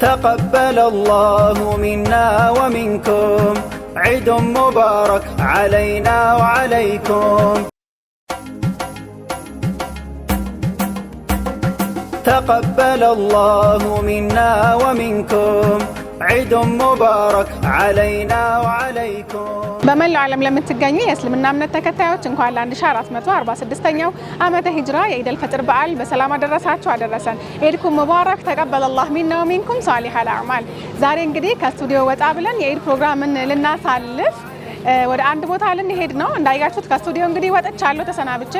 تقبل الله منا ومنكم عيد مبارك علينا وعليكم تقبل الله منا ومنكم عيد مبارك علينا وعليكم በመላው ዓለም ለምትገኙ የእስልምና እምነት ተከታዮች እንኳን ለ1446ኛው ዓመተ ሂጅራ የኢድ ፈጥር በዓል በሰላም አደረሳችሁ አደረሰን። ኢድኩም ሙባረክ ተቀበለላሁ ሚና ወሚንኩም ሷሊሐል አዕማል። ዛሬ እንግዲህ ከስቱዲዮ ወጣ ብለን የኢድ ፕሮግራምን ልናሳልፍ ወደ አንድ ቦታ ልንሄድ ነው። እንዳያችሁት ከስቱዲዮ እንግዲህ ወጥቻለሁ ተሰናብቼ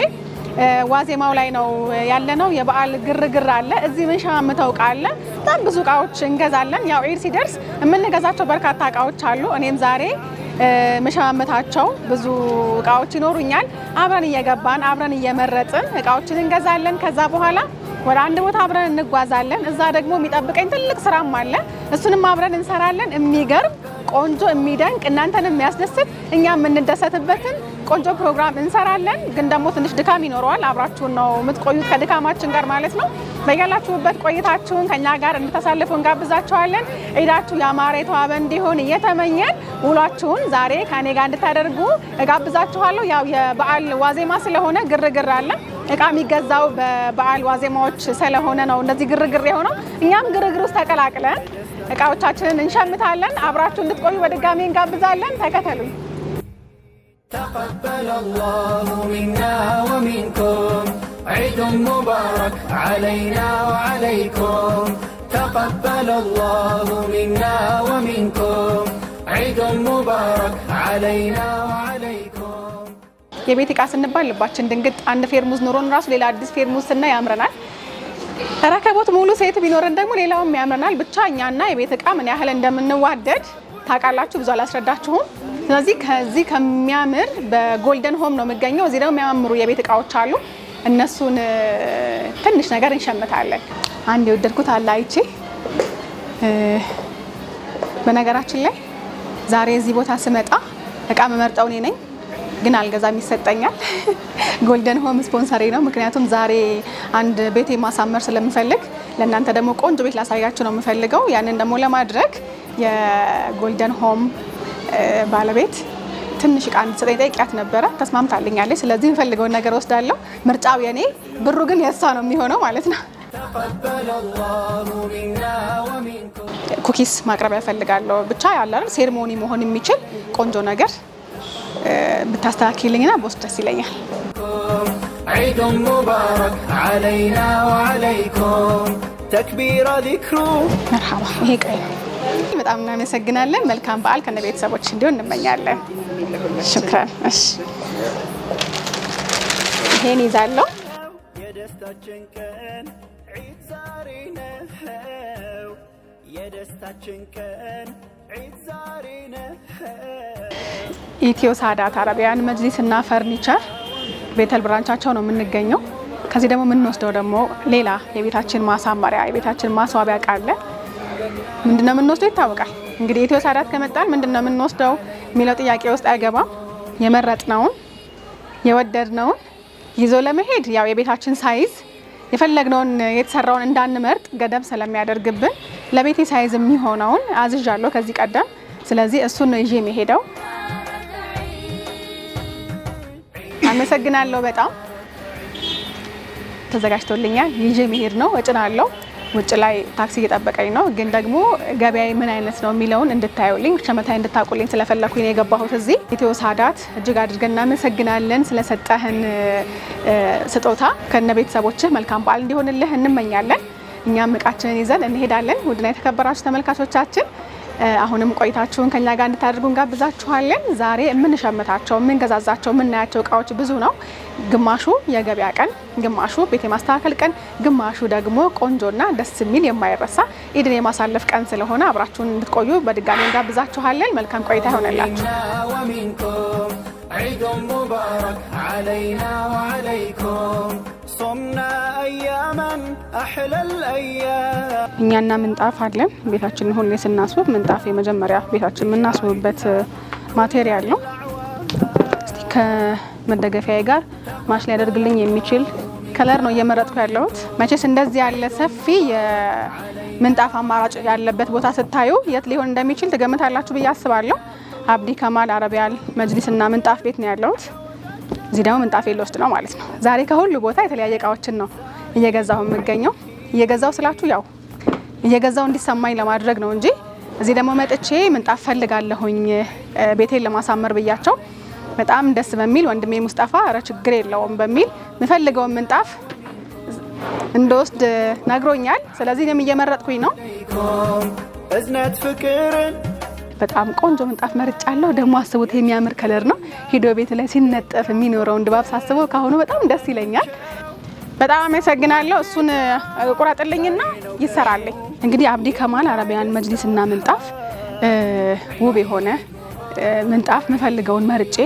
ዋዜማው ላይ ነው ያለነው። የበዓል ግርግር አለ። እዚህ ምን ሻምተው ቃለ በጣም ብዙ እቃዎች እንገዛለን። ያው ኢድ ሲደርስ የምንገዛቸው በርካታ እቃዎች አሉ። እኔም ዛሬ መሻመታቸው ብዙ እቃዎች ይኖሩኛል። አብረን እየገባን አብረን እየመረጥን እቃዎችን እንገዛለን። ከዛ በኋላ ወደ አንድ ቦታ አብረን እንጓዛለን። እዛ ደግሞ የሚጠብቀኝ ትልቅ ስራም አለ። እሱንም አብረን እንሰራለን። የሚገርም ቆንጆ የሚደንቅ እናንተንም የሚያስደስት እኛም የምንደሰትበትን ቆንጆ ፕሮግራም እንሰራለን። ግን ደግሞ ትንሽ ድካም ይኖረዋል። አብራችሁን ነው የምትቆዩት ከድካማችን ጋር ማለት ነው። በያላችሁበት ቆይታችሁን ከኛ ጋር እንድታሳልፉ እንጋብዛችኋለን። ኢዳችሁ ያማረ የተዋበ እንዲሆን እየተመኘን ውሏችሁን ዛሬ ከኔ ጋር እንድታደርጉ እጋብዛችኋለሁ። ያው የበዓል ዋዜማ ስለሆነ ግርግር አለ። እቃ የሚገዛው በበዓል ዋዜማዎች ስለሆነ ነው እንደዚህ ግርግር የሆነው። እኛም ግርግር ውስጥ ተቀላቅለን እቃዎቻችንን እንሸምታለን። አብራችሁ እንድትቆዩ በድጋሚ እንጋብዛለን። ተከተሉኝ። تقبل الله منا ومنكم عيد مبارك علينا وعليكم تقبل الله منا ومنكم عيد مبارك علينا وعليكم የቤት እቃ ስንባል ልባችን ድንግጥ አንድ ፌርሙዝ ኖሮን ራሱ ሌላ አዲስ ፌርሙዝ ስናይ ያምረናል። ረከቦት ሙሉ ሴት ቢኖርን ደግሞ ሌላውም ያምረናል። ብቻ እኛና የቤት እቃ ምን ያህል እንደምንዋደድ ታውቃላችሁ። ብዙ አላስረዳችሁም። ስለዚህ ከዚህ ከሚያምር በጎልደን ሆም ነው የምገኘው። እዚህ ደግሞ የሚያማምሩ የቤት እቃዎች አሉ። እነሱን ትንሽ ነገር እንሸምታለን። አንድ የወደድኩት አለ አይቼ። በነገራችን ላይ ዛሬ እዚህ ቦታ ስመጣ እቃ መመርጠው እኔ ነኝ፣ ግን አልገዛም ይሰጠኛል። ጎልደን ሆም ስፖንሰሬ ነው። ምክንያቱም ዛሬ አንድ ቤቴ ማሳመር ስለምፈልግ ለእናንተ ደግሞ ቆንጆ ቤት ላሳያችሁ ነው የምፈልገው። ያንን ደግሞ ለማድረግ የጎልደን ሆም ባለቤት ትንሽ እቃ እንድትሰጠኝ ጠይቂያት ነበረ። ተስማምታልኛለች። ስለዚህ የምፈልገውን ነገር ወስዳለሁ። ምርጫው የኔ፣ ብሩ ግን የእሷ ነው የሚሆነው ማለት ነው። ኩኪስ ማቅረቢያ እፈልጋለሁ። ብቻ ያለ አይደል ሴርሞኒ መሆን የሚችል ቆንጆ ነገር ብታስተካክልኝና ቦስ ደስ ይለኛል። عيد مبارك علينا وعليكم تكبير ذكر مرحبا ይሄ ቀይ በጣም እናመሰግናለን። መልካም በዓል ከነ ቤተሰቦች እንዲሆን እንመኛለን። ሽክራን። እሺ ይሄን ይዛለሁ። የደስታችን ቀን ዒድ ዛሬ ነው። የደስታችን ቀን ዒድ ዛሬ ነው። ኢትዮ ሳዳት አረቢያን መጅሊስ እና ፈርኒቸር ቤተል ብራንቻቸው ነው የምንገኘው። ከዚህ ደግሞ የምንወስደው ደግሞ ሌላ የቤታችን ማሳመሪያ የቤታችን ማስዋቢያ እቃ አለ። ምንድነው የምንወስደው ይታወቃል። እንግዲህ ኢትዮ ሳዳት ከመጣን ምንድነው የምንወስደው የሚለው ጥያቄ ውስጥ አይገባም። የመረጥነውን የወደድነውን ይዞ ለመሄድ ያው የቤታችን ሳይዝ የፈለግነውን የተሰራውን እንዳንመርጥ ገደብ ስለሚያደርግብን ለቤቴ ሳይዝ የሚሆነውን አዝዣለሁ ከዚህ ቀደም። ስለዚህ እሱን ነው ይዤ የሚሄደው። አመሰግናለሁ። በጣም ተዘጋጅቶልኛል። ይዤ መሄድ ነው። እጭናለሁ። ውጭ ላይ ታክሲ እየጠበቀኝ ነው። ግን ደግሞ ገበያዬ ምን አይነት ነው የሚለውን እንድታዩልኝ ሸመታይ እንድታቁልኝ ስለፈለኩኝ ነው የገባሁት እዚህ። ኢትዮ ሳዳት እጅግ አድርገን እናመሰግናለን ስለሰጠህን ስጦታ። ከነ ቤተሰቦችህ መልካም በዓል እንዲሆንልህ እንመኛለን። እኛም እቃችንን ይዘን እንሄዳለን። ውድና የተከበራችሁ ተመልካቾቻችን አሁንም ቆይታችሁን ከኛ ጋር እንድታደርጉ እንጋብዛችኋለን። ዛሬ የምንሸምታቸው የምንገዛዛቸው የምናያቸው እቃዎች ብዙ ነው። ግማሹ የገበያ ቀን፣ ግማሹ ቤት የማስተካከል ቀን፣ ግማሹ ደግሞ ቆንጆና ደስ የሚል የማይረሳ ኢድን የማሳለፍ ቀን ስለሆነ አብራችሁን እንድትቆዩ በድጋሚ እንጋብዛችኋለን። መልካም ቆይታ ይሆንላችሁ። عيد مبارك علينا وعليكم صمنا أياما أحلى الأيام እኛና ምንጣፍ አለን። ቤታችንን ሁሌ ስናስውብ ምንጣፍ የመጀመሪያ ቤታችን የምናስውብበት ማቴሪያል ነው። እስቲ ከመደገፊያዬ ጋር ማሽ ሊያደርግልኝ የሚችል ከለር ነው እየመረጥኩ ያለሁት። መቼስ እንደዚህ ያለ ሰፊ ምንጣፍ አማራጭ ያለበት ቦታ ስታዩ የት ሊሆን እንደሚችል ትገምታላችሁ ብዬ አስባለሁ። አብዲ ከማል አረቢያል መጅሊስና ምንጣፍ ቤት ነው ያለሁት። እዚህ ደግሞ ምንጣፍ ልወስድ ነው ማለት ነው። ዛሬ ከሁሉ ቦታ የተለያየ እቃዎችን ነው እየገዛሁ የምገኘው። እየገዛሁ ስላችሁ ያው እየገዛሁ እንዲሰማኝ ለማድረግ ነው እንጂ እዚህ ደግሞ መጥቼ ምንጣፍ ፈልጋለሁኝ ቤቴን ለማሳመር ብያቸው በጣም ደስ በሚል ወንድሜ ሙስጠፋ አረ ችግር የለውም በሚል የምፈልገውን ምንጣፍ እንደወስድ ነግሮኛል። ስለዚህ እኔም እየመረጥኩኝ ነው። እዝነት ፍቅርን በጣም ቆንጆ ምንጣፍ መርጫለሁ። ደግሞ አስቡት የሚያምር ከለር ነው። ሂዶ ቤት ላይ ሲነጠፍ የሚኖረውን ድባብ ሳስበው ካሁኑ በጣም ደስ ይለኛል። በጣም አመሰግናለሁ። እሱን ቁረጥልኝና ይሰራልኝ። እንግዲህ አብዲ ከማል አረቢያን መጅሊስና ምንጣፍ ውብ የሆነ ምንጣፍ የምፈልገውን መርጬ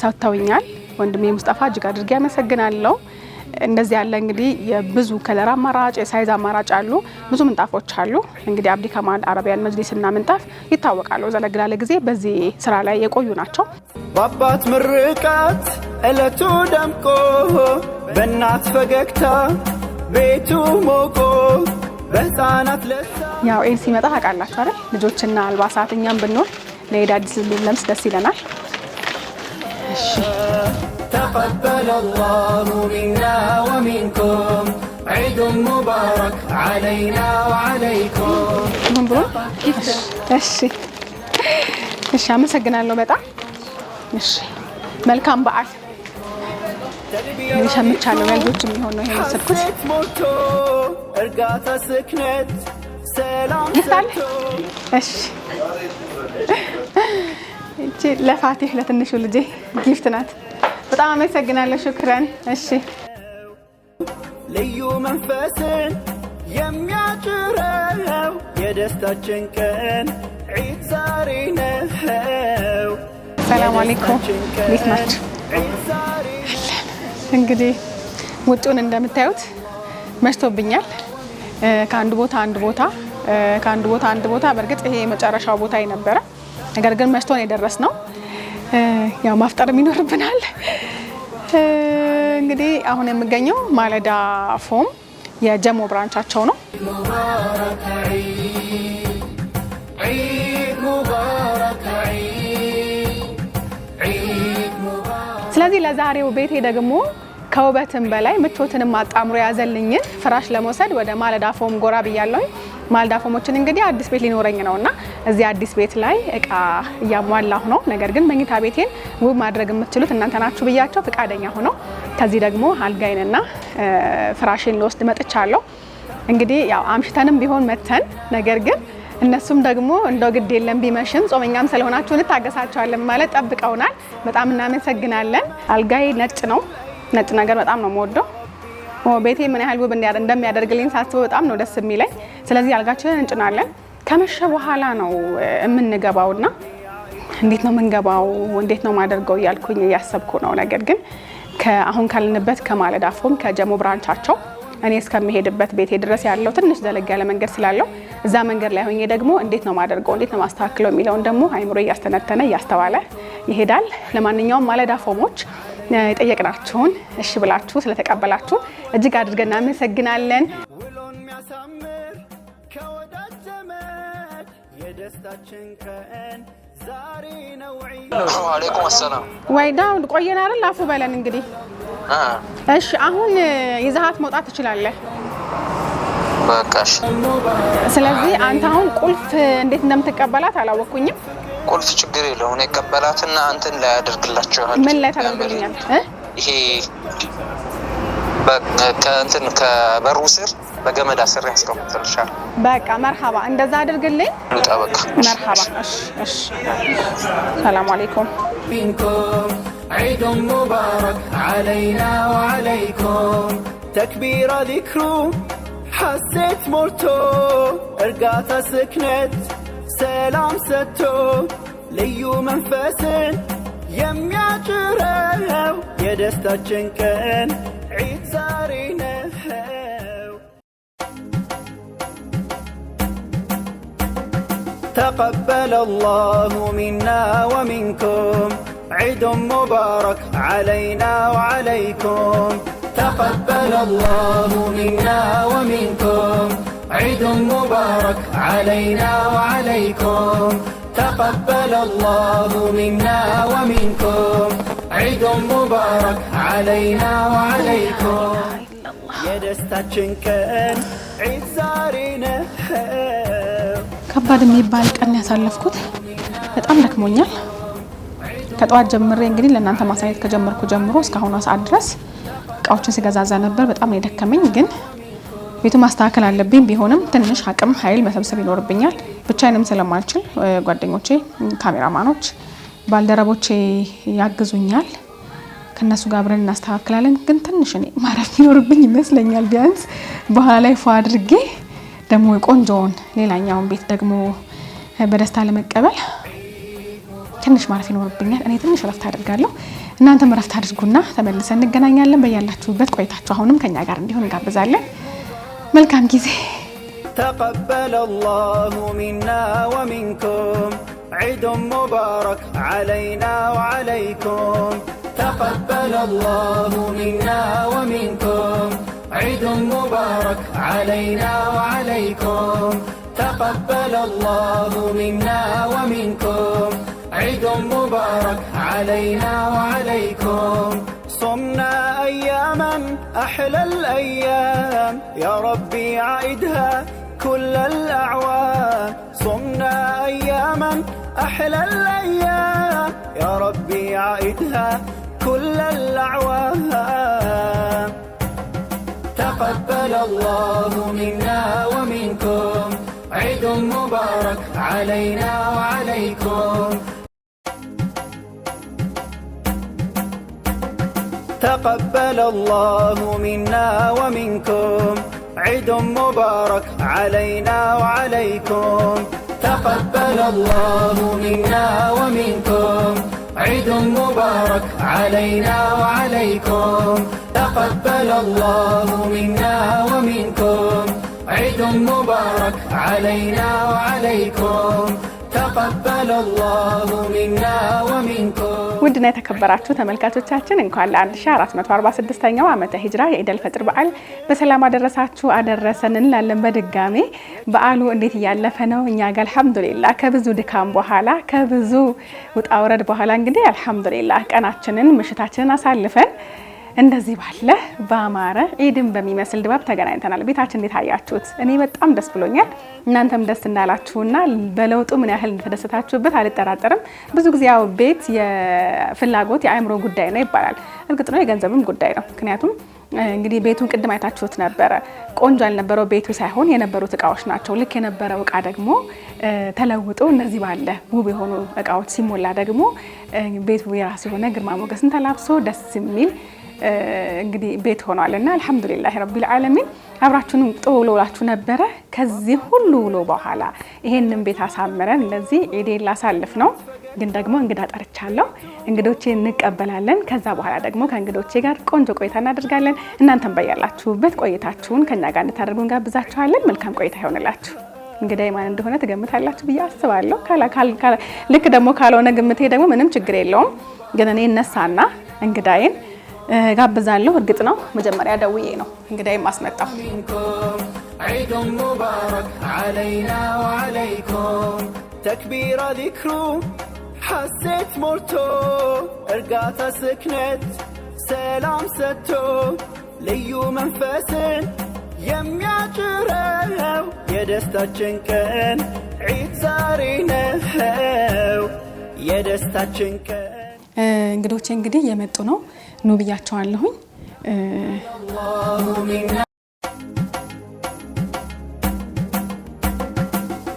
ሰጥተውኛል። ወንድሜ ሙስጠፋ እጅግ አድርጌ አመሰግናለሁ። እንደዚህ ያለ እንግዲህ የብዙ ከለር አማራጭ የሳይዝ አማራጭ አሉ። ብዙ ምንጣፎች አሉ። እንግዲህ አብዲ ከማል አረቢያን መጅሊስና ምንጣፍ ይታወቃሉ። ዘለግ ላለ ጊዜ በዚህ ስራ ላይ የቆዩ ናቸው። በአባት ምርቃት እለቱ ደምቆ በእናት ፈገግታ ቤቱ ሞቆ በህፃናት ለሳ ያው ኤድ ሲመጣ ታውቃላችሁ አይደል? ልጆችና አልባሳት እኛም ብንሆን ለኤድ አዲስ ልብስ ደስ ይለናል። እሺ تقبل الله منا ومنكم عيد مبارك علينا وعليكم ምን ብሎ እሺ አመሰግናለሁ በጣም እሺ መልካም በዓል ሸምቻለሁ። ለልጆች የሚሆን ነው ይሄ ወሰድኩት። እርጋታ ስክነት ሰላም ሰጥቶ እሺ እቺ ለፋቲህ ለትንሹ ልጄ ጊፍት ናት። በጣም አመሰግናለሁ። ሹክራን። እሺ ልዩ መንፈስን የሚያጭረው የደስታችን ቀን ዒድ ዛሬ ነው። ሰላም አለይኩም እንዴት ናችሁ? እንግዲህ ውጡን እንደምታዩት መሽቶብኛል። ከአንድ ቦታ አንድ ቦታ በእርግጥ ይሄ የመጨረሻው ቦታ ነበረ። ነገር ግን መሽቶ ነው የደረስነው። ያው ማፍጠርም ይኖርብናል። እንግዲህ አሁን የምገኘው ማለዳ ፎም የጀሞ ብራንቻቸው ነው። ስለዚህ ለዛሬው ቤቴ ደግሞ ከውበትም በላይ ምቾትንም አጣምሮ ያዘልኝን ፍራሽ ለመውሰድ ወደ ማለዳ ፎም ጎራ ብያለሁኝ። ማለዳ ፎሞችን እንግዲህ አዲስ ቤት ሊኖረኝ ነውና እዚህ አዲስ ቤት ላይ እቃ እያሟላሁ ነው። ነገር ግን መኝታ ቤቴን ውብ ማድረግ የምትችሉት እናንተ ናችሁ ብያቸው ፍቃደኛ ሆነው ከዚህ ደግሞ አልጋይንና ፍራሽን ልወስድ መጥቻለሁ። እንግዲህ ያው አምሽተንም ቢሆን መተን ነገር ግን እነሱም ደግሞ እንደው ግድ የለም ቢመሽም ጾመኛም ስለሆናችሁ እንታገሳቸዋለን ማለት ጠብቀውናል። በጣም እናመሰግናለን። አልጋይ ነጭ ነው። ነጭ ነገር በጣም ነው የምወደው። ቤቴ ምን ያህል ውብ እንደሚያደርግልኝ ሳስበው በጣም ነው ደስ የሚለኝ። ስለዚህ አልጋችንን እንጭናለን። ከመሸ በኋላ ነው የምንገባውና እንዴት ነው የምንገባው እንዴት ነው ማደርገው እያልኩኝ እያሰብኩ ነው። ነገር ግን አሁን ካልንበት ከማለዳ ፎም ከጀሞ ብራንቻቸው እኔ እስከምሄድበት ቤቴ ድረስ ያለው ትንሽ ዘለግ ያለ መንገድ ስላለው እዛ መንገድ ላይ ሆኜ ደግሞ እንዴት ነው ማደርገው እንዴት ነው ማስተካክለው የሚለውን ደግሞ አይምሮ እያስተነተነ እያስተዋለ ይሄዳል። ለማንኛውም ማለዳ ፎሞች የጠየቅናችሁን እሺ ብላችሁ ስለተቀበላችሁ እጅግ አድርገን እናመሰግናለን። ውሎን የሚያሳምር ከወዳጅ ዘመድ የደስታችን ቀን ዛሬ ነው ዒድ። ወአለይኩም ሰላም። ወይ ዳውድ ቆየን አይደል? አፉ በለን እንግዲህ። እሺ አሁን ይዘሃት መውጣት ትችላለህ። በቃሽ። ስለዚህ አንተ አሁን ቁልፍ እንዴት እንደምትቀበላት አላወኩኝም። ቁልፍ ችግር የለውም። እኔ ቀበላትና አንተን ላይ ያደርግላችኋል። ምን ላይ ታደርግልኛል? ይሄ ከእንትን ከበሩ ስር በገመድ አስር ያስቀምጥልሻል። በቃ መርሐባ፣ እንደዛ አድርግልኝ። ልውጣ በቃ። መርሐባ። እሺ። ሰላም አለይኩም። عيد مبارك علينا وعليكم تكبير ذكرو حسيت مرتو ارقاتا سكنت سلام ستو ليو منفسن يميا جرهو يدستا جنكن عيد زارينه تقبل الله منا ومنكم عيد مبارك علينا وعليكم تقبل الله منا ومنكم عيد مبارك علينا وعليكم تقبل الله منا ومنكم عيد مبارك علينا وعليكم يا دستاتشن كان عيد زارينا ከባድ የሚባል ቀን ያሳለፍኩት በጣም ደክሞኛል። ከጧት ጀምሬ እንግዲህ ለእናንተ ማሳየት ከጀመርኩ ጀምሮ እስካሁን ሰዓት ድረስ እቃዎችን ሲገዛዛ ነበር። በጣም ነው የደከመኝ። ግን ቤቱ ማስተካከል አለብኝ። ቢሆንም ትንሽ አቅም ኃይል መሰብሰብ ይኖርብኛል። ብቻዬንም ስለማልችል ጓደኞቼ፣ ካሜራማኖች፣ ባልደረቦቼ ያግዙኛል። ከነሱ ጋር አብረን እናስተካክላለን። ግን ትንሽ እኔ ማረፍ ይኖርብኝ ይመስለኛል። ቢያንስ በኋላ ላይ ፏ አድርጌ ደግሞ ቆንጆውን ሌላኛውን ቤት ደግሞ በደስታ ለመቀበል ትንሽ ማረፍ ይኖርብኛል። እኔ ትንሽ ረፍት አድርጋለሁ። እናንተም ረፍት አድርጉና ተመልሰን እንገናኛለን። በያላችሁበት ቆይታችሁ አሁንም ከኛ ጋር እንዲሆን እንጋብዛለን። መልካም ጊዜ። تقبل الله منا ومنكم عيد مبارك علينا وعليكم تقبل الله منا ومنكم عيد مبارك علينا وعليكم تقبل الله منا ومنكم عيد مبارك علينا وعليكم صمنا أياما أحلى الأيام يا ربي عيدها كل الأعوام صمنا أياما أحلى الأيام يا ربي عيدها كل الأعوام تقبل الله منا ومنكم عيد مبارك علينا وعليكم تقبل الله منا ومنكم عيد مبارك علينا وعليكم تقبل الله منا ومنكم عيد مبارك علينا وعليكم تقبل الله منا ومنكم عيد مبارك علينا وعليكم تقبل الله منا ومنكم ውድና የተከበራችሁ ተመልካቾቻችን እንኳን ለ1446ኛው ዓመተ ሂጅራ የኢደል ፈጥር በዓል በሰላም አደረሳችሁ አደረሰን እንላለን። በድጋሜ በዓሉ እንዴት እያለፈ ነው? እኛ ጋር አልহামዱሊላህ ከብዙ ድካም በኋላ ከብዙ ውጣ ወረድ በኋላ እንግዲህ አልহামዱሊላህ ቀናችንን ምሽታችንን አሳልፈን እንደዚህ ባለ ባማረ ኢድን በሚመስል ድባብ ተገናኝተናል። ቤታችን እንዴት አያችሁት? እኔ በጣም ደስ ብሎኛል። እናንተም ደስ እንዳላችሁና በለውጡ ምን ያህል እንደተደሰታችሁበት አልጠራጠርም። ብዙ ጊዜ ያው ቤት የፍላጎት የአእምሮ ጉዳይ ነው ይባላል። እርግጥ ነው የገንዘብም ጉዳይ ነው። ምክንያቱም እንግዲህ ቤቱን ቅድም አይታችሁት ነበረ። ቆንጆ ያልነበረው ቤቱ ሳይሆን የነበሩት እቃዎች ናቸው። ልክ የነበረው እቃ ደግሞ ተለውጦ እንደዚህ ባለ ውብ የሆኑ እቃዎች ሲሞላ ደግሞ ቤቱ የራሱ የሆነ ግርማ ሞገስን ተላብሶ ደስ የሚል እንግዲህ ቤት ሆኗልና አልহামዱሊላህ ረቢል ዓለሚን። አብራችሁንም ጥሩ ውላችሁ ነበረ። ከዚህ ሁሉ ውሎ በኋላ ይሄንን ቤት አሳምረን እንደዚህ ኢዴን ላሳልፍ ነው። ግን ደግሞ እንግዳ ጠርቻለሁ። እንግዶቼን እንቀበላለን። ከዛ በኋላ ደግሞ ከእንግዶቼ ጋር ቆንጆ ቆይታ እናደርጋለን። እናንተም በያላችሁበት ቆይታችሁን ከኛ ጋር እንድታደርጉ እንጋብዛችኋለን። መልካም ቆይታ ይሆንላችሁ። እንግዳይ ማን እንደሆነ ትገምታላችሁ ብዬ አስባለሁ። ልክ ደግሞ ካልሆነ ግምቴ ደግሞ ምንም ችግር የለውም። ግን እኔ እነሳና እንግዳዬን ጋብዛለሁ። እርግጥ ነው መጀመሪያ ደውዬ ነው እንግዳዬን ማስመጣው። عيد مبارك علينا وعليكم تكبير ذكرو حسيت مرتو ارقاتا سكنت سلام ستو ليو منفسن የሚያጭረው የደስታችን ቀን ዒድ ዛሬ ነው የደስታችን ቀን። እንግዶቼ እንግዲህ የመጡ ነው። ኑ ብያቸዋለሁኝ።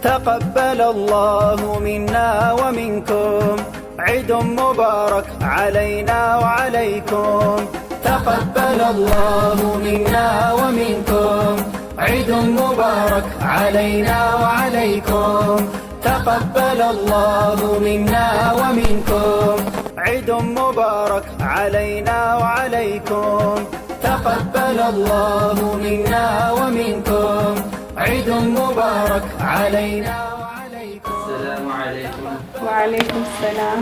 تقبل الله منا ومنكم عيد مبارك علينا وعليكم تقبل الله منا ومنكم عيد مبارك علينا وعليكم تقبل الله منا ومنكم عيد مبارك علينا وعليكم تقبل الله منا ومنكم عيد مبارك علينا وعليكم السلام عليكم وعليكم السلام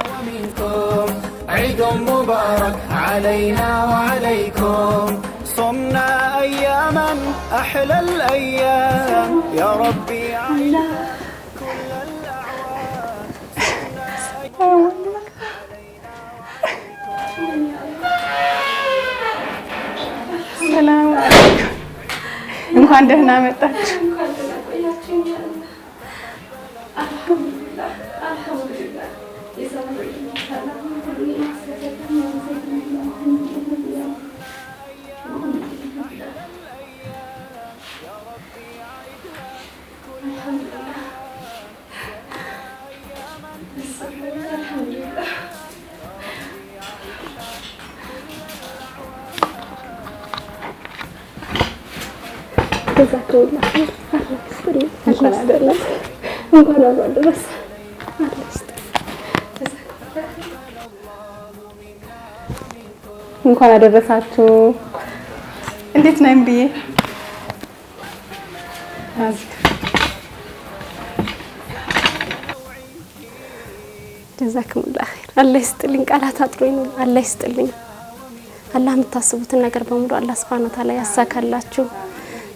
ومنكم عيد مبارك علينا وعليكم صمنا أياما أحلى الأيام يا ربي عينا كل الأعوام السلام عليكم እንኳን ደህና መጣችሁ እንኳን አደረሳችሁ እንዴት ነህ እንብዬ ጀዛኩሙላህ ኸይር አላህ ይስጥልኝ ቃላት አጥሮኝ አላህ ይስጥልኝ አላህ የምታስቡትን ነገር በሙሉ አላህ Subhanahu Wa Ta'ala ያሳካላችሁ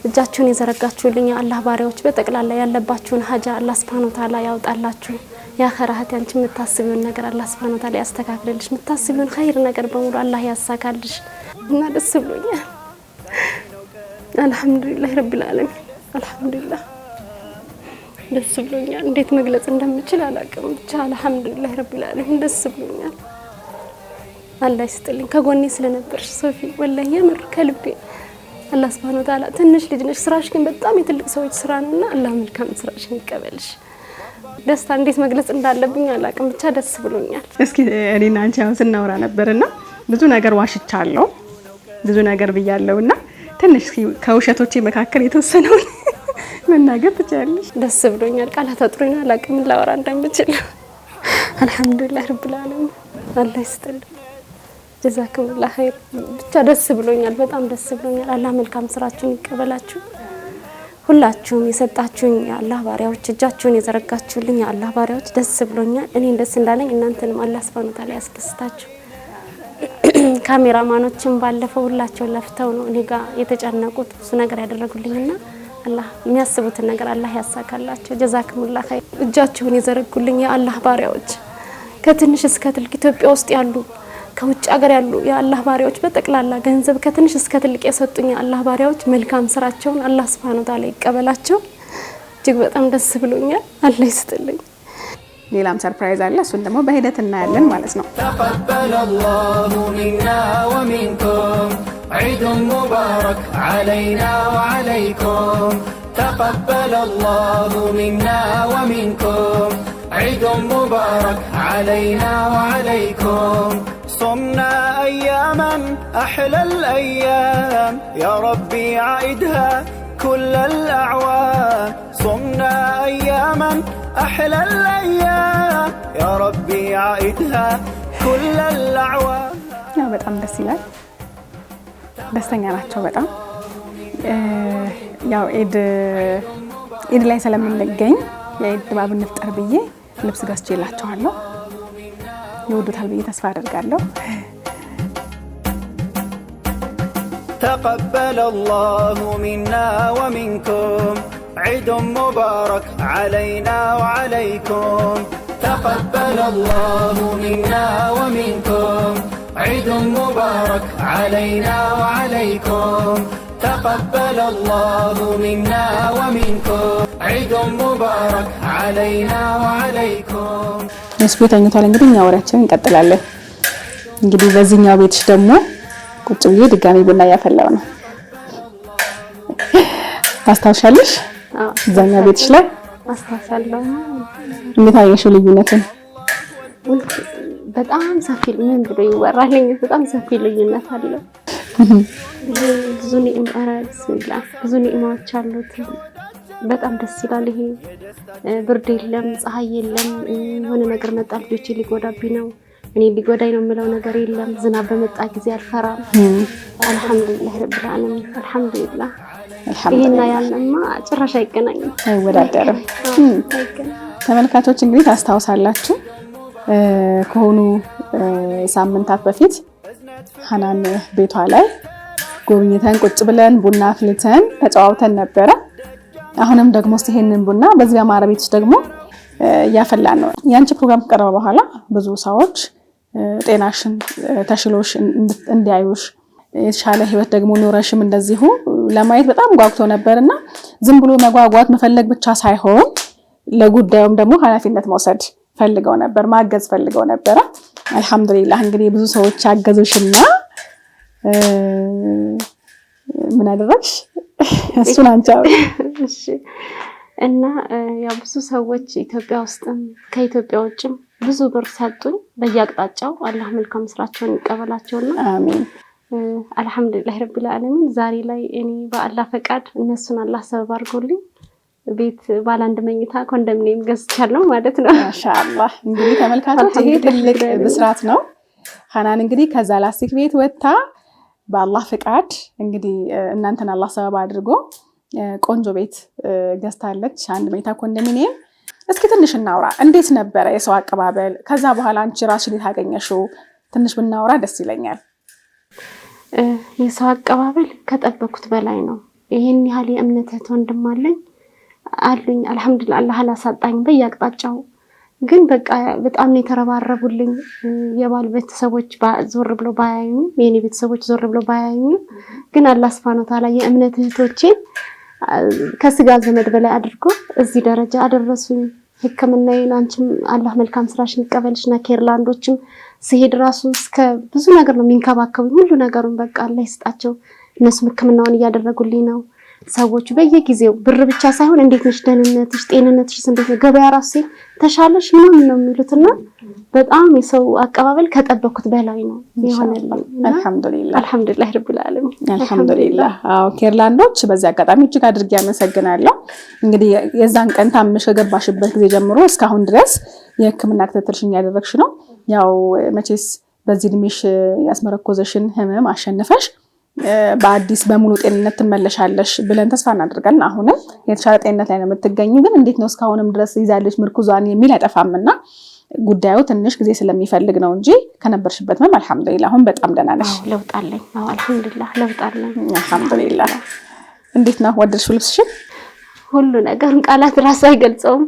እጃችሁን የዘረጋችሁልኝ አላህ ባሪያዎች በጠቅላላ ያለባችሁን ሀጃ አላህ Subhanahu Wa Ta'ala ያውጣላችሁ ያ ኸራሃት ያንቺ የምታስቢውን ነገር አላህ Subhanahu Wa Ta'ala ያስተካክልልሽ የምታስቢውን ኸይር ነገር በሙሉ አላህ ያሳካልሽ እና ደስ ብሎኛል አልহামዱሊላህ ረቢል ዓለሚን አልহামዱሊላህ ደስ ብሎኛል እንዴት መግለጽ እንደምችል አላውቅም ብቻ አልহামዱሊላህ ረቢል ዓለሚን ደስ ብሎኛል አላህ ይስጥልኝ ከጎኔ ስለነበርሽ ሶፊ ወላሂ የምር ከልቤ አላህ Subhanahu Wa Ta'ala ትንሽ ልጅ ነሽ ስራሽ ግን በጣም የትልቅ ሰዎች ስራ ነውና አላህ መልካም ስራሽን ይቀበልሽ ደስታ እንዴት መግለጽ እንዳለብኝ አላውቅም ብቻ ደስ ብሎኛል እስኪ እኔና አንቺ አሁን ስናወራ ነበርና ብዙ ነገር ዋሽቻለሁ ብዙ ነገር ብያለሁና ትንሽ ከውሸቶቼ መካከል የተወሰነውን መናገር ትችያለሽ ደስ ብሎኛል ቃላት አጥሮኝ አላውቅም ላወራ እንደምችል አልহামዱሊላህ ረቢል ዓለሚን አላህ ይስጥልኝ ጀዛኩሙላህ ኸይር ብቻ ደስ ብሎኛል በጣም ደስ ብሎኛል አላህ መልካም ስራችሁን ይቀበላችሁ ሁላችሁም የሰጣችሁኝ አላህ ባሪያዎች እጃችሁን የዘረጋችሁልኝ አላህ ባሪያዎች ደስ ብሎኛል እኔ ደስ እንዳለኝ እናንተንም አላህ Subhanahu Wa Ta'ala ያስደስታችሁ ካሜራማኖችም ባለፈው ሁላቸው ለፍተው ነው እኔ ጋር የተጨነቁት ብዙ ነገር ያደረጉልኝና አላህ የሚያስቡትን ነገር አላህ ያሳካላችሁ ጀዛኩሙላህ ኸይር እጃችሁን የዘረጉልኝ አላህ ባሪያዎች ከትንሽ እስከ ትልቅ ኢትዮጵያ ውስጥ ያሉ ከውጭ ሀገር ያሉ የአላህ ባሪያዎች በጠቅላላ ገንዘብ ከትንሽ እስከ ትልቅ የሰጡኝ አላህ ባሪያዎች መልካም ስራቸውን አላህ Subhanahu Wa Ta'ala ይቀበላቸው እጅግ በጣም ደስ ብሎኛል አላህ ይስጥልኝ ሌላም ሰርፕራይዝ አለ እሱን ደግሞ በሂደት እናያለን ማለት ነው تقبل الله منا ومنكم عيد مبارك علينا وعليكم تقبل الله منا ومنكم عيد مبارك علينا وعليكم صمنا أياما أحلى الأيام يا ربي عيدها كل الأعوام صمنا أياما أحلى الأيام يا ربي عيدها كل الأعوام ያው በጣም ደስ ይላል ደስተኛ ናቸው በጣም ያው ኢድ ላይ ስለምንገኝ የኢድ ድባብ እንፍጠር ብዬ ልብስ ገዝቼላቸዋለሁ ይወዱታል ብዬ ተስፋ አደርጋለሁ تقبل الله منا ومنكم عيد مبارك علينا وعليكم تقبل الله منا ومنكم عيد مبارك علينا وعليكم تقبل الله منا ومنكم عيد مبارك علينا وعليكم መስኮት ተኝቷል እንግዲህ እኛ ወራችንን እንቀጥላለን እንግዲህ በዚህኛው ቤትሽ ደግሞ ቁጭ ብዬ ድጋሚ ቡና ያፈላው ነው ታስታውሻለሽ እዛኛው ቤትሽ ላይ አስተሳሰለሁ እንዴት አየሽው ልዩነቱን በጣም ሰፊ ምን ብሎ ይወራልኝ በጣም ሰፊ ልዩነት አለው ብዙ ኒዕማዎች አሉት በጣም ደስ ይላል ይሄ ብርድ የለም ፀሐይ የለም የሆነ ነገር መጣ ልጆቼ ሊጎዳብኝ ነው እኔ ሊጎዳኝ ነው የምለው ነገር የለም ዝናብ በመጣ ጊዜ አልፈራም አልহামዱሊላህ ረቢል ዓለሚን አልহামዱሊላህ ይሄና ያለማ ጭራሽ አይገናኝም አይወዳደርም ተመልካቾች እንግዲህ ታስታውሳላችሁ ከሆኑ ሳምንታት በፊት ሐናን ቤቷ ላይ ጎብኝተን ቁጭ ብለን ቡና አፍልተን ተጨዋውተን ነበረ። አሁንም ደግሞ ይሄንን ቡና በዚህ በማረ ቤት ውስጥ ደግሞ ያፈላን ነው። ያንቺ ፕሮግራም ከቀረበ በኋላ ብዙ ሰዎች ጤናሽን ተሽሎሽ እንዲያዩሽ የተሻለ ህይወት ደግሞ ኖረሽም እንደዚሁ ለማየት በጣም ጓጉቶ ነበርና ዝም ብሎ መጓጓት መፈለግ ብቻ ሳይሆን ለጉዳዩም ደግሞ ኃላፊነት መውሰድ ፈልገው ነበር፣ ማገዝ ፈልገው ነበር። አልহামዱሊላህ እንግዲህ ብዙ ሰዎች አገዙሽና ምን አደረግሽ? እሱን አንቻው። እሺ። እና ያው ብዙ ሰዎች ኢትዮጵያ ውስጥም ከኢትዮጵያ ውጭም ብዙ ብር ሰጡኝ በየአቅጣጫው። አላህ መልካም ስራቸውን ይቀበላቸውና አሜን። አልহামዱሊላህ ረቢል ዓለሚን ዛሬ ላይ እኔ በአላህ ፈቃድ እነሱን አላህ ሰበብ አድርጎልኝ ቤት ባለ አንድ መኝታ ኮንዶሚኒየም ገዝቻለሁ ማለት ነው። ማሻአላህ እንግዲህ ተመልካቾች ይሄ ትልቅ ብስራት ነው። ሐናን እንግዲህ ከዛ ላስቲክ ቤት ወጣ በአላህ ፈቃድ እንግዲህ እናንተን አላህ ሰበብ አድርጎ ቆንጆ ቤት ገዝታለች፣ አንድ መኝታ ኮንዶሚኒየም። እስኪ ትንሽ እናውራ፣ እንዴት ነበረ የሰው አቀባበል? ከዛ በኋላ አንቺ ራስሽን ታገኘሽው ትንሽ ብናውራ ደስ ይለኛል። የሰው አቀባበል ከጠበኩት በላይ ነው። ይሄን ያህል የእምነት ወንድም አለኝ አልহামዱሊላህ። አላህ አላሳጣኝ በየአቅጣጫው ግን በቃ በጣም ነው የተረባረቡልኝ። የባል ቤተሰቦች ዞር ብሎ ባያዩኝ፣ የኔ ቤተሰቦች ዞር ብሎ ባያዩኝ ግን አላህ Subhanahu Wa Ta'ala የእምነት እህቶቼን ከስጋ ዘመድ በላይ አድርጎ እዚህ ደረጃ አደረሱኝ። ህክምናዬን አንቺም አላህ መልካም ስራሽን ይቀበልሽና ኬርላንዶችም ሲሄድ ራሱ እስከ ብዙ ነገር ነው የሚንከባከቡኝ። ሁሉ ነገሩን በቃ አላህ ይስጣቸው። እነሱ ህክምናውን እያደረጉልኝ ነው። ሰዎች በየጊዜው ብር ብቻ ሳይሆን እንዴት ነሽ፣ ደህንነትሽ፣ ጤንነትሽ እንዴት ነው፣ ገበያ ራሱ ተሻለሽ ምናምን ነው የሚሉትና በጣም የሰው አቀባበል ከጠበኩት በላይ ነው የሆነልኝ። አልহামዱሊላህ ረቢል ዓለሚን አልহামዱሊላህ። አዎ ኬርላንዶች በዚህ አጋጣሚ እጅግ አድርጌ አመሰግናለሁ። እንግዲህ የዛን ቀን ታምሽ ገባሽበት ጊዜ ጀምሮ እስካሁን ድረስ የህክምና ክትትልሽን ያደረግሽ ነው። ያው መቼስ በዚህ እድሜሽ ያስመረኮዘሽን ህመም አሸንፈሽ በአዲስ በሙሉ ጤንነት ትመለሻለሽ ብለን ተስፋ እናደርጋለን። አሁንም የተሻለ ጤንነት ላይ ነው የምትገኙ። ግን እንዴት ነው እስካሁንም ድረስ ይዛለሽ ምርኩዟን የሚል አይጠፋምና ጉዳዩ ትንሽ ጊዜ ስለሚፈልግ ነው እንጂ ከነበርሽበት ማለት አልহামዱሊላህ አሁን በጣም ደህና ነሽ። አዎ ለውጥ አለኝ። አዎ አልহামዱሊላህ ለውጥ አለኝ። አልহামዱሊላህ። እንዴት ነው ወደድሽው ልብስሽን? ሁሉ ነገር ቃላት ራስ አይገልጸውም።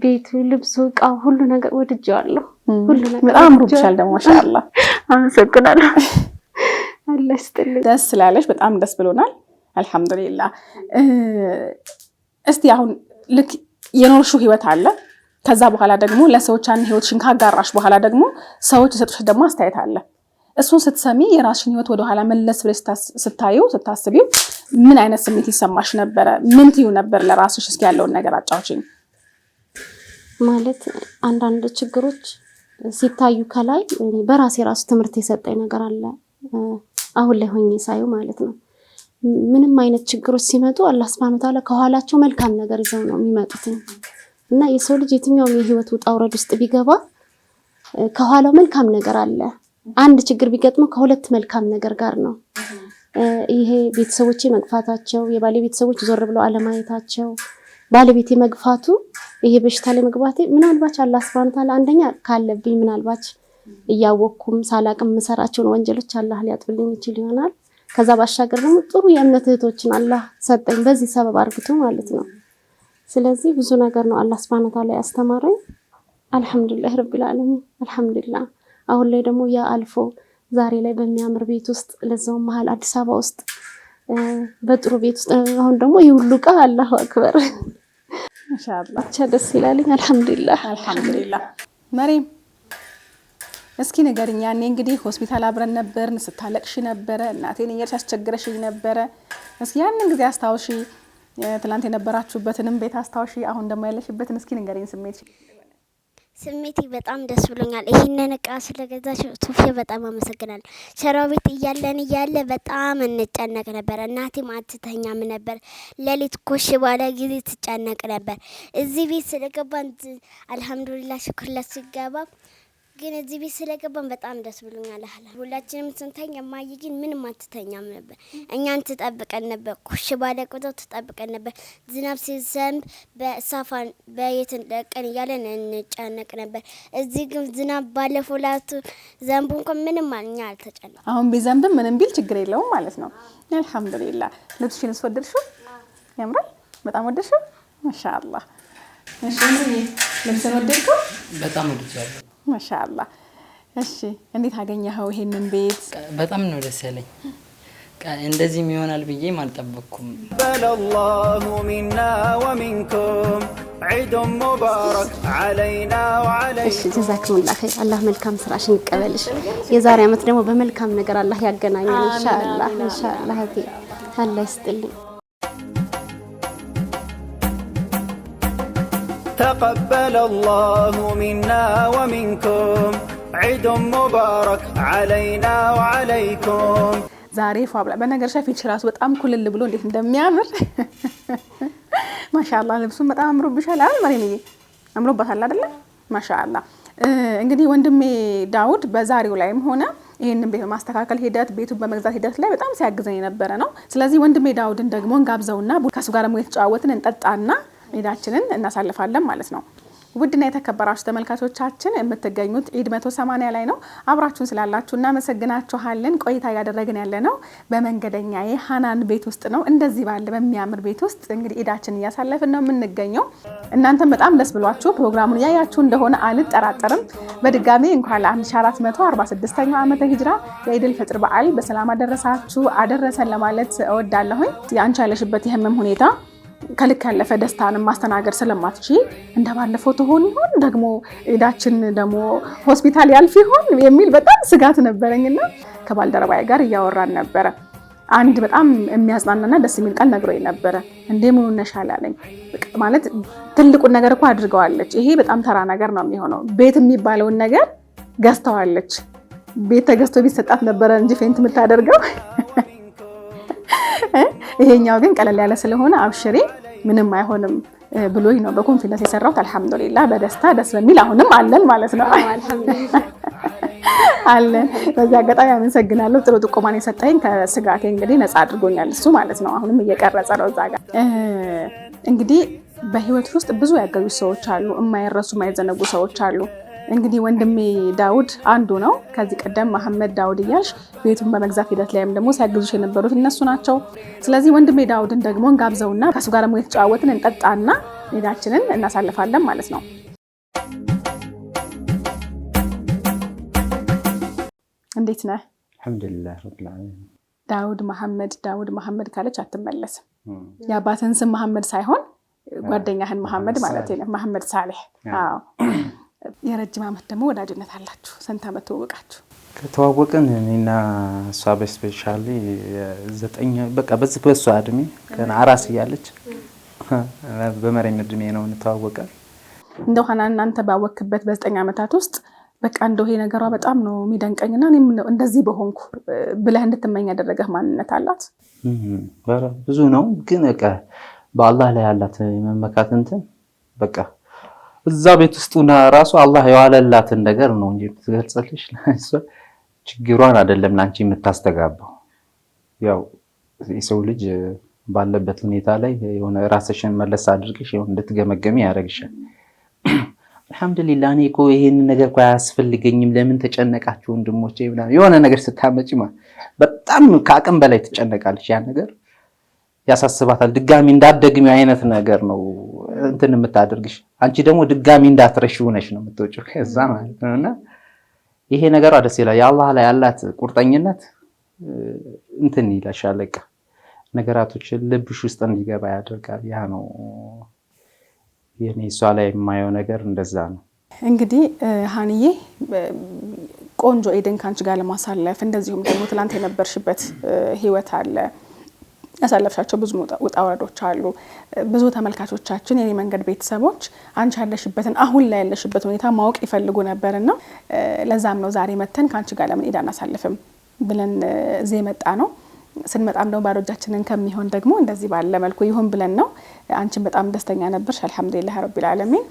ቤቱ፣ ልብሱ፣ ቃው ሁሉ ነገር ወድጄዋለሁ። ሁሉ ነገር በጣም ሩብሻል ደግሞ ማሻአላህ። አመሰግናለሁ። አላህ ይስጥልኝ። ደስ ስላለሽ በጣም ደስ ብሎናል። አልহামዱሊላህ። እስቲ አሁን ልክ የኖርሽው ህይወት አለ። ከዛ በኋላ ደግሞ ለሰዎች አንድ ህይወትሽን ካጋራሽ በኋላ ደግሞ ሰዎች የሰጡሽ ደግሞ አስተያየት አለ። እሱን ስትሰሚ የራስሽን ህይወት ወደ ኋላ መለስ ብለሽ ስታስቢው ምን አይነት ስሜት ይሰማሽ ነበረ? ምን ትዩ ነበር ለራስሽ? እስኪ ያለውን ነገር አጫውቺኝ። ማለት አንዳንድ ችግሮች ሲታዩ ከላይ በራሴ ራሱ ትምህርት የሰጠኝ ነገር አለ። አሁን ላይ ሆኜ ሳይው ማለት ነው። ምንም አይነት ችግሮች ሲመጡ አላህ Subhanahu Wa Ta'ala ከኋላቸው መልካም ነገር ይዘው ነው የሚመጡት እና የሰው ልጅ የትኛውም የህይወት ውጣ ውረድ ውስጥ ቢገባ ከኋላው መልካም ነገር አለ። አንድ ችግር ቢገጥመው ከሁለት መልካም ነገር ጋር ነው። ይሄ ቤተሰቦቼ መግፋታቸው፣ የባለ ቤተሰቦች ዞር ብለው አለማየታቸው፣ ባለቤቴ መግፋቱ፣ ይሄ በሽታ ላይ መግባቴ ምናልባት አላህ Subhanahu Wa Ta'ala አንደኛ ካለብኝ ምናልባት እያወኩም ሳላቅም መሰራቸውን ወንጀሎች አላህ ሊያጥብልኝ ይችል ይሆናል። ከዛ ባሻገር ደግሞ ጥሩ የእምነት እህቶችን አላህ ሰጠኝ በዚህ ሰበብ አድርግቶ ማለት ነው። ስለዚህ ብዙ ነገር ነው አላህ Subhanahu Wa Ta'ala ያስተማረኝ። አልহামዱሊላህ ረቢል ዓለሚን አልহামዱሊላህ። አሁን ላይ ደግሞ ያ አልፎ ዛሬ ላይ በሚያምር ቤት ውስጥ ለዛው መሃል አዲስ አበባ ውስጥ በጥሩ ቤት ውስጥ አሁን ደግሞ ይሁሉ ቃ አላሁ አክበር ማሻአላህ ደስ ይላል። አልহামዱሊላህ አልহামዱሊላህ። መሪም እስኪ ንገሪኝ፣ ያኔ እንግዲህ ሆስፒታል አብረን ነበርን፣ ስታለቅሽ ነበረ፣ እናቴን እየርሽ አስቸግረሽኝ ነበረ። እስኪ ያንን ጊዜ አስታውሺ፣ ትላንት የነበራችሁበትንም ቤት አስታውሺ፣ አሁን ደግሞ ያለሽበትን እስኪ ንገሪኝ ስሜት። ስሜቴ በጣም ደስ ብሎኛል። ይሄንን እቃ ስለገዛሽ ሶፊያ በጣም አመሰግናለሁ። ሸራው ቤት እያለ በጣም እንጨነቅ ነበር። እናቴም አትተኛም ነበር። ሌሊት ኮሽ ባለ ጊዜ ትጨነቅ ነበር። እዚህ ቤት ስለገባን አልহামዱሊላህ ሽኩር ለሱ ይገባ። ግን እዚህ ቤት ስለገባን በጣም ደስ ብሎኛል። ሁላችንም ስንተኛ እማዬ ግን ምንም አትተኛም ነበር። እኛን ትጠብቀን ነበር። ኩሽ ባለ ቁጥር ትጠብቀን ነበር። ዝናብ ሲዘንብ በሳፋን በየት እንደቀን እያለን እንጨነቅ ነበር። እዚህ ግን ዝናብ ባለፈው ላቱ ዘንቡ እንኳን ምንም እኛ አልተጨነቅንም። አሁን ቢዘንብም ምንም ቢል ችግር የለውም ማለት ነው። አልሐምዱሊላህ። ልብስሽን ወደድሽው? ያምራል። በጣም ወደድሽው? ማሻአላህ። እሺ ልብስን ወደድከው? በጣም ወድጃለሁ። ማሻአላህ። እሺ እንዴት አገኘኸው ይሄንን ቤት? በጣም ነው ደስ ያለኝ። እንደዚህ ይሆናል ብዬ አልጠበቅኩም። በለላሁ ሚና ወሚንኩም ዒድ ሙባረክ ዓለይና ወዓለይኩም። እሺ ጀዛኩሙላህ ኸይር። አላህ መልካም ስራሽን ይቀበልሽ። የዛሬ አመት ደግሞ በመልካም ነገር አላህ ያገናኘን ኢንሻአላህ። ኢንሻአላህ አላህ ይስጥልኝ። تقبل الله منا ومنكم عيد مبارك علينا وعليكم ዛሬ ፏብላ በነገር ሸፊት ራሱ በጣም ኩልል ብሎ እንዴት እንደሚያምር ማሻአላህ። ልብሱም በጣም አምሮብሻል አይደል ማሪምዬ? አምሮባታል አይደል? ማሻአላህ። እንግዲህ ወንድሜ ዳውድ በዛሬው ላይም ሆነ ይሄንን ቤት ማስተካከል ሂደት ቤቱን በመግዛት ሂደት ላይ በጣም ሲያግዘኝ የነበረ ነው። ስለዚህ ወንድሜ ዳውድን ደግሞ እንጋብዘውና ከሱ ጋር ደግሞ የተጫወትን እንጠጣና ዒዳችንን እናሳልፋለን ማለት ነው። ውድና የተከበራችሁ ተመልካቾቻችን የምትገኙት ዒድ 180 ላይ ነው። አብራችሁን ስላላችሁ እናመሰግናችኋለን። ቆይታ ያደረግን ያለነው በመንገደኛ የሃናን ቤት ውስጥ ነው። እንደዚህ ባለ በሚያምር ቤት ውስጥ እንግዲህ ዒዳችን እያሳለፍን ነው የምንገኘው። እናንተም በጣም ደስ ብሏችሁ ፕሮግራሙን ያያችሁ እንደሆነ አልጠራጠርም። በድጋሚ እንኳን ለ1446ኛው ዓመተ ሂጅራ የዒድል ፍጥር በዓል በሰላም አደረሳችሁ አደረሰን ለማለት እወዳለሁኝ። ያንቺ ያለሽበት የህመም ሁኔታ ከልክ ያለፈ ደስታንም ማስተናገድ ስለማትቺ እንደባለፈው ትሆን ይሆን ደግሞ ዒዳችን ደግሞ ሆስፒታል ያልፍ ይሆን የሚል በጣም ስጋት ነበረኝና ከባልደረባዬ ጋር እያወራን ነበረ። አንድ በጣም የሚያጽናናና ደስ የሚል ቃል ነግሮኝ ነበረ። እንዴ ምን ሆነሻል አለኝ። ማለት ትልቁን ነገር እኮ አድርገዋለች። ይሄ በጣም ተራ ነገር ነው የሚሆነው። ቤት የሚባለውን ነገር ገዝተዋለች። ቤት ተገዝቶ ቢሰጣት ነበረ እንጂ ፌንት የምታደርገው። ይሄኛው ግን ቀለል ያለ ስለሆነ አብሽሪ ምንም አይሆንም ብሎኝ ነው በኮንፊደንስ የሰራሁት። አልሐምዱሊላህ በደስታ ደስ በሚል አሁንም አለን ማለት ነው። አለን። በዚህ አጋጣሚ አመሰግናለሁ። ጥሩ ጥቆማን የሰጠኝ ከስጋቴ እንግዲህ ነፃ አድርጎኛል እሱ ማለት ነው። አሁንም እየቀረጸ ነው እዛ ጋር። እንግዲህ በህይወት ውስጥ ብዙ ያገኙ ሰዎች አሉ፣ የማይረሱ የማይዘነጉ ሰዎች አሉ። እንግዲህ ወንድሜ ዳውድ አንዱ ነው። ከዚህ ቀደም መሐመድ ዳውድ እያልሽ ቤቱን በመግዛት ሂደት ላይም ደግሞ ሲያግዙሽ የነበሩት እነሱ ናቸው። ስለዚህ ወንድሜ ዳውድን ደግሞ እንጋብዘውና ከሱ ጋር ደግሞ የተጫወትን እንጠጣና ዒዳችንን እናሳልፋለን ማለት ነው። እንዴት ነህ? አልሐምዱሊላህ ረብል ዓለሚን። ዳውድ መሐመድ ካለች አትመለስም። የአባትህን ስም መሐመድ ሳይሆን ጓደኛህን መሐመድ ማለት ነው። መሐመድ ሳሌህ። አዎ። የረጅም ዓመት ደግሞ ወዳጅነት አላችሁ። ስንት ዓመት ተዋወቃችሁ? ከተዋወቅን እኔና እሷ በስፔሻሊ 9 በቃ በዚህ በሷ እድሜ ከና አራስ እያለች በመሬም እድሜ ነው እንተዋወቃለን። እንደው ሀናን እናንተ ባወክበት በ9 ዓመታት ውስጥ በቃ እንደው ይሄ ነገሯ በጣም ነው የሚደንቀኝና እኔም እንደዚህ በሆንኩ ብለህ እንድትመኝ ያደረገህ ማንነት አላት? ብዙ ነው ግን በቃ በአላህ ላይ ያላት የመመካት እንትን በቃ እዛ ቤት ውስጥና ራሱ አላህ ያዋለላትን ነገር ነው እንጂ ትገልጽልሽ ችግሯን አይደለም ላንቺ የምታስተጋባው። ያው የሰው ልጅ ባለበት ሁኔታ ላይ የሆነ ራስሽን መለስ አድርገሽ እንድትገመገሚ ያደርግሻል። አልሐምዱሊላህ እኔ እኮ ይሄን ነገር እኮ አያስፈልገኝም ለምን ተጨነቃችሁ ወንድሞቼ ምናምን የሆነ ነገር ስታመጪ በጣም ከአቅም በላይ ትጨነቃለሽ። ያ ነገር ያሳስባታል። ድጋሚ እንዳትደግሚው አይነት ነገር ነው እንትን የምታደርግሽ። አንቺ ደግሞ ድጋሚ እንዳትረሺው ሆነሽ ነው የምትወጪው ከዛ ማለት ነውና ይሄ ነገሯ ደስ ይላል። የአላህ ላይ ያላት ቁርጠኝነት እንትን ይላሻል። በቃ ነገራቶች ልብሽ ውስጥ እንዲገባ ያደርጋል። ያ ነው የኔ እሷ ላይ የማየው ነገር እንደዛ ነው። እንግዲህ ሀንዬ ቆንጆ ዒድን ካንቺ ጋር ለማሳለፍ እንደዚሁም ደግሞ ትላንት የነበርሽበት ህይወት አለ፣ ያሳለፍሻቸው ብዙ ውጣ ወረዶች አሉ። ብዙ ተመልካቾቻችን የኔ መንገድ ቤተሰቦች አንቺ ያለሽበትን አሁን ላይ ያለሽበት ሁኔታ ማወቅ ይፈልጉ ነበርና ለዛም ነው ዛሬ መተን ካንቺ ጋር ለምን ዒድ አናሳልፍም ብለን እዚህ መጣ ነው። ስንመጣም ነው ባሮጃችንን ከሚሆን ደግሞ እንደዚህ ባለ መልኩ ይሁን ብለን ነው። አንቺም በጣም ደስተኛ ነበርሽ። አልহামዱሊላህ ረቢል ዓለሚን።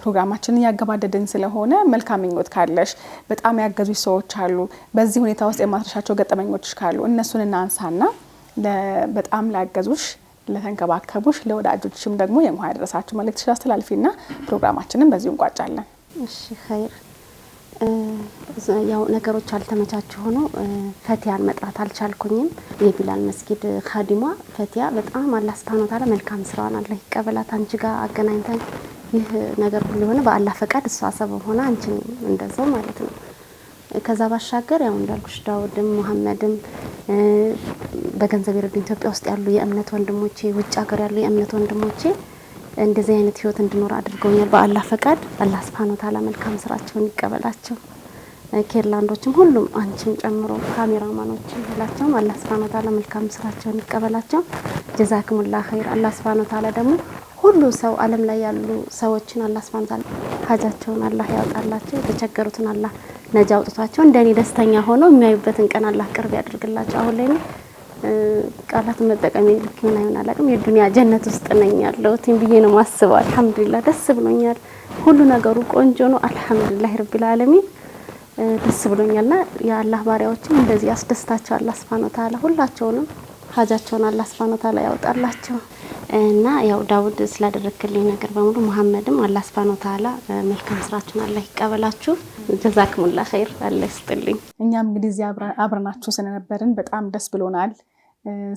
ፕሮግራማችንን ያገባደድን ስለሆነ መልካም ምኞት ካለሽ በጣም ያገዙሽ ሰዎች አሉ። በዚህ ሁኔታ ውስጥ የማትረሻቸው ገጠመኞች ካሉ እነሱን እናንሳና በጣም ላገዙሽ ለተንከባከቡሽ ለወዳጆችሽም ደግሞ የሙሃ ያደረሳችሁ መልእክትሽ አስተላልፊና ፕሮግራማችንን በዚሁ እንቋጫለን። እሺ ኸይር። ያው ነገሮች አልተመቻቹ ሆኖ ፈቲያን መጥራት አልቻልኩኝም። የቢላል መስጊድ ኻዲሟ ፈቲያ በጣም አላህ Subhanahu Wa Ta'ala መልካም ስራዋን አላህ ይቀበላት። አንቺ ጋር አገናኝተን ይህ ነገር ሁሉ ሆነ በአላህ ፈቃድ እሷ ሰበብ ሆነ አንቺን እንደዛው ማለት ነው። ከዛ ባሻገር ያው እንዳልኩሽ ዳውድም መሐመድም በገንዘብ ይረዱኝ ኢትዮጵያ ውስጥ ያሉ የእምነት ወንድሞቼ ውጭ ሀገር ያሉ የእምነት ወንድሞቼ እንደዚህ አይነት ህይወት እንድኖር አድርገውኛል። በአላህ ፈቃድ አላህ Subhanahu Wa Ta'ala መልካም ስራቸውን ይቀበላቸው። ኬርላንዶችም ሁሉም አንቺን ጨምሮ ካሜራማኖችም ሁላቸውም አላህ Subhanahu Wa Ta'ala መልካም ስራቸውን ይቀበላቸው። ጀዛኩሙላህ ኸይር። አላህ Subhanahu Wa Ta'ala ደግሞ ሁሉ ሰው ዓለም ላይ ያሉ ሰዎችን አላህ Subhanahu Wa Ta'ala ሀጃቸውን አላህ ያወጣላቸው። የተቸገሩትን አላህ ነጃ አውጥቷቸው እንደኔ ደስተኛ ሆነው የሚያዩበትን ቀን አላህ ቅርብ ያድርግላቸው። አሁን ላይ ቃላት መጠቀም ልክ ምን አይሆን አላቅም። የዱንያ ጀነት ውስጥ ነኝ ያለሁት ብዬ ነው ማስበው። አልহামዱሊላህ ደስ ብሎኛል። ሁሉ ነገሩ ቆንጆ ነው። አልহামዱሊላህ ረቢል ዓለሚን ደስ ብሎኛልና የአላህ ባሪያዎችን እንደዚህ ያስደስታቸው አላህ Subhanahu Wa Ta'ala ሁላቸውንም ሀጃቸውን አላህ Subhanahu Wa Ta'ala ያወጣላቸው። እና ያው ዳውድ ስላደረክልኝ ነገር በሙሉ መሐመድም አላህ Subhanahu Wa Ta'ala መልካም ስራችሁን አላህ ይቀበላችሁ። ጀዛኩሙላህ ኸይር አላህ ይስጥልኝ። እኛም እንግዲህ እዚህ አብረናችሁ ስለነበርን በጣም ደስ ብሎናል።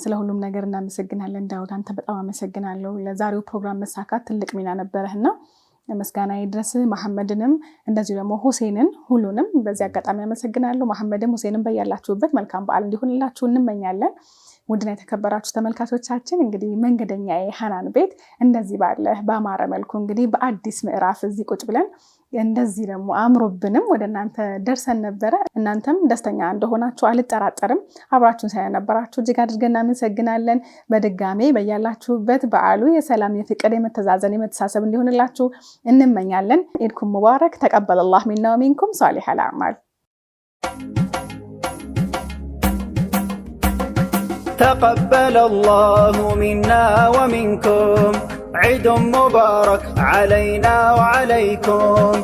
ስለሁሉም ነገር እናመሰግናለን። ዳውድ አንተ በጣም አመሰግናለሁ። ለዛሬው ፕሮግራም መሳካት ትልቅ ሚና ነበርህና መስጋና ይድረስ። መሐመድንም እንደዚህ ደግሞ ሁሴንን ሁሉንም በዚህ አጋጣሚ አመሰግናለሁ። መሐመድም ሁሴንም በያላችሁበት መልካም በዓል እንዲሆንላችሁ እንመኛለን። ውድና የተከበራችሁ ተመልካቾቻችን እንግዲህ መንገደኛዬ ሐናን ቤት እንደዚህ ባለ በአማረ መልኩ እንግዲህ በአዲስ ምዕራፍ እዚህ ቁጭ ብለን እንደዚህ ደግሞ አምሮብንም ወደ እናንተ ደርሰን ነበረ። እናንተም ደስተኛ እንደሆናችሁ አልጠራጠርም። አብራችሁን ስለነበራችሁ እጅግ አድርገን እናመሰግናለን። በድጋሜ በያላችሁበት በዓሉ የሰላም የፍቅር የመተዛዘን የመተሳሰብ እንዲሆንላችሁ እንመኛለን። ኢድኩም ሙባረክ። ተቀበለላህ ሚና ወሚንኩም ሷሊሐል አዕማል። تقبل الله منا ومنكم عيد مبارك علينا وعليكم.